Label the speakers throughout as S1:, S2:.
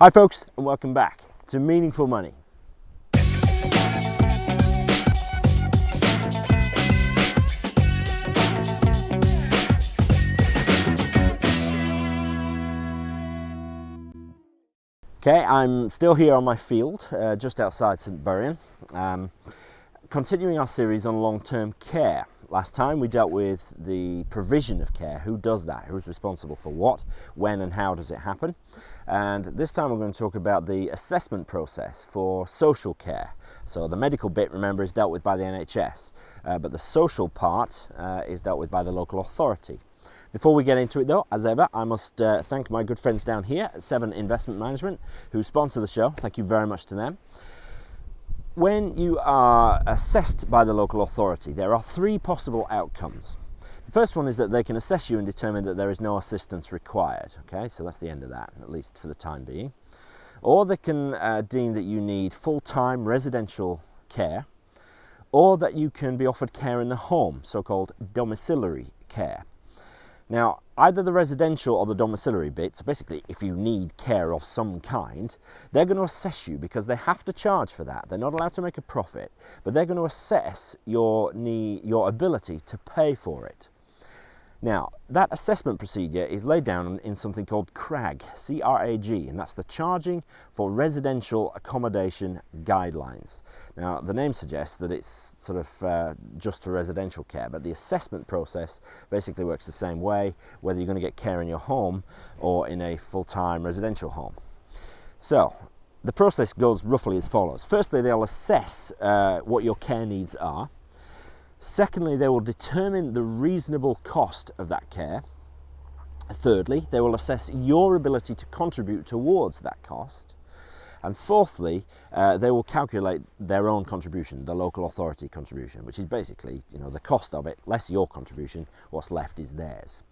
S1: Hi folks, and welcome back to Meaningful Money. Okay, I'm still here on my field, just outside St Buryan, continuing our series on long-term care. Last time we dealt with the provision of care. Who does that? Who's responsible for what, when and how does it happen? And this time we're going to talk about the assessment process for social care. So the medical bit, remember, is dealt with by the NHS, but the social part is dealt with by the local authority. Before we get into it though, as ever, I must thank my good friends down here at Seven Investment Management who sponsor the show. Thank you very much to them. When you are assessed by the local authority, there are three possible outcomes. The first one is that they can assess you and determine that there is no assistance required. Okay, so that's the end of that, at least for the time being. Or they can deem that you need full-time residential care, or that you can be offered care in the home, so-called domiciliary care. Now, either the residential or the domiciliary bit, so basically if you need care of some kind, they're going to assess you because they have to charge for that. They're not allowed to make a profit, but they're going to assess your ability to pay for it. Now, that assessment procedure is laid down in something called CRAG, C-R-A-G, and that's the Charging for Residential Accommodation Guidelines. Now, the name suggests that it's sort of just for residential care, but the assessment process basically works the same way, whether you're going to get care in your home or in a full-time residential home. So, the process goes roughly as follows. Firstly, they'll assess what your care needs are. Secondly, they will determine the reasonable cost of that care. Thirdly, they will assess your ability to contribute towards that cost. And fourthly, they will calculate their own contribution, the local authority contribution, which is basically, the cost of it, less your contribution, what's left is theirs.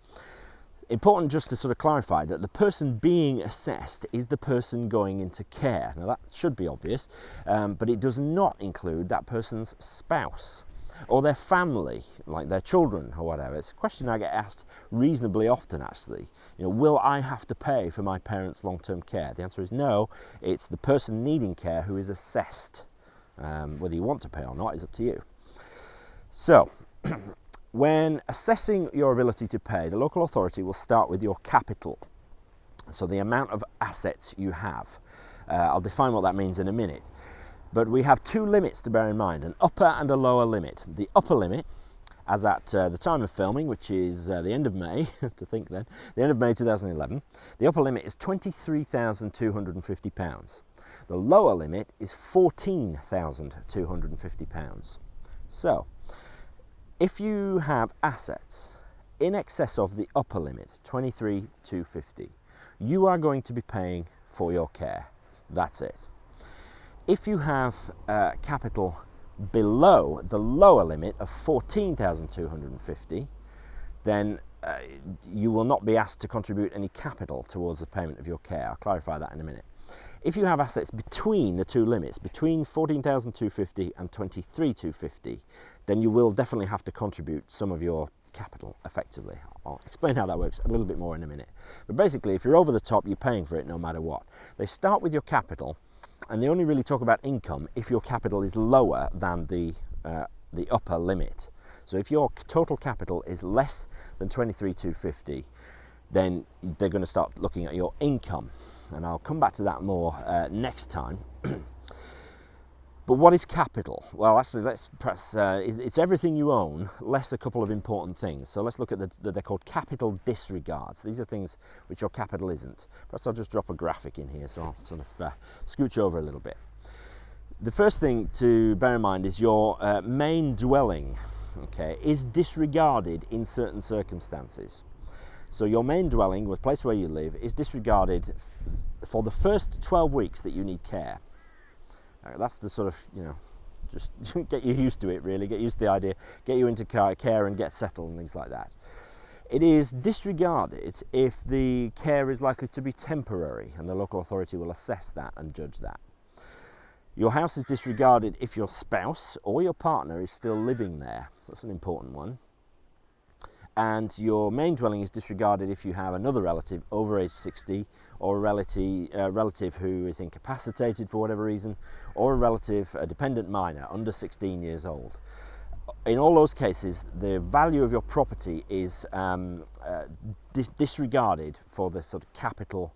S1: Important just to sort of clarify that the person being assessed is the person going into care. Now that should be obvious, but it does not include that person's spouse or their family, like their children or whatever. It's a question I get asked reasonably often, actually. Will I have to pay for my parents' long-term care? The answer is no. It's the person needing care who is assessed. Whether you want to pay or not is up to you. So, when assessing your ability to pay, the local authority will start with your capital. So the amount of assets you have. I'll define what that means in a minute. But we have two limits to bear in mind, an upper and a lower limit. The upper limit, as at the time of filming, which is the end of May, to think then, the end of May 2011, the upper limit is £23,250. The lower limit is £14,250. So, if you have assets in excess of the upper limit, £23,250, you are going to be paying for your care. That's it. If you have capital below the lower limit of £14,250, then you will not be asked to contribute any capital towards the payment of your care. I'll clarify that in a minute. If you have assets between the two limits, between £14,250 and £23,250, then you will definitely have to contribute some of your capital effectively. I'll explain how that works a little bit more in a minute. But basically, if you're over the top, you're paying for it no matter what. They start with your capital, and they only really talk about income if your capital is lower than the upper limit. So if your total capital is less than £23,250, then they're going to start looking at your income. And I'll come back to that more next time. But what is capital? Well, actually, let's press, it's everything you own, less a couple of important things. So let's look at they're called capital disregards. These are things which your capital isn't. Perhaps I'll just drop a graphic in here, so I'll sort of scooch over a little bit. The first thing to bear in mind is your main dwelling, okay, is disregarded in certain circumstances. So your main dwelling, the place where you live, is disregarded for the first 12 weeks that you need care. That's the sort of, just get you used to it really, get used to the idea, get you into care and get settled and things like that. It is disregarded if the care is likely to be temporary, and the local authority will assess that and judge that. Your house is disregarded if your spouse or your partner is still living there, so that's an important one. and your main dwelling is disregarded if you have another relative over age 60, or a relative who is incapacitated for whatever reason, or a dependent minor under 16 years old. In all those cases, the value of your property is disregarded for the sort of capital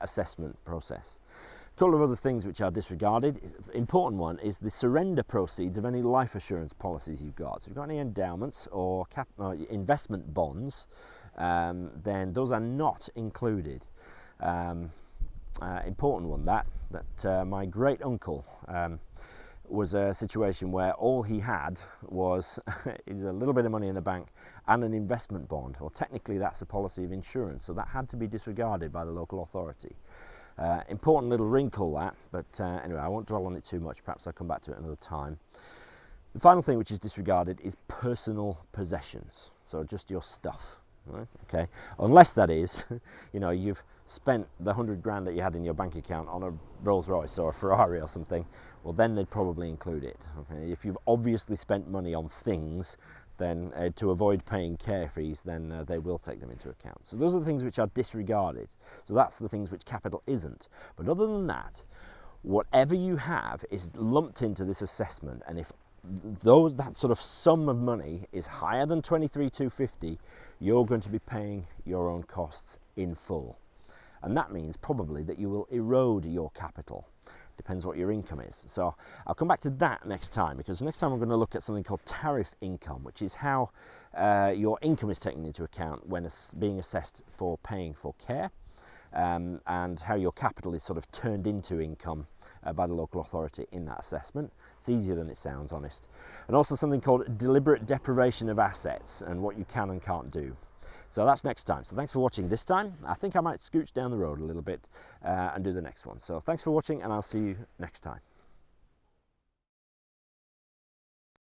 S1: assessment process. A couple of other things which are disregarded. Important one is the surrender proceeds of any life assurance policies you've got. So if you've got any endowments or investment bonds, then those are not included. Important one, that my great uncle was a situation where all he had was is a little bit of money in the bank and an investment bond. Well, technically that's a policy of insurance, so that had to be disregarded by the local authority. Important little wrinkle that, but anyway, I won't dwell on it too much. Perhaps I'll come back to it another time. The final thing which is disregarded is personal possessions, so just your stuff. Right? Okay, unless that is, you've spent the 100 grand that you had in your bank account on a Rolls Royce or a Ferrari or something, well then they'd probably include it. Okay? If you've obviously spent money on things, then to avoid paying care fees, then they will take them into account. So those are the things which are disregarded. So that's the things which capital isn't. But other than that, whatever you have is lumped into this assessment, and if that sort of sum of money is higher than 23,250, you're going to be paying your own costs in full. And that means probably that you will erode your capital. Depends what your income is. So I'll come back to that next time, because next time I'm going to look at something called tariff income, which is how your income is taken into account when being assessed for paying for care, and how your capital is sort of turned into income by the local authority in that assessment. It's easier than it sounds, honest. And also something called deliberate deprivation of assets and what you can and can't do. So that's next time. So thanks for watching this time. I think I might scooch down the road a little bit and do the next one. So thanks for watching, and I'll see you next time.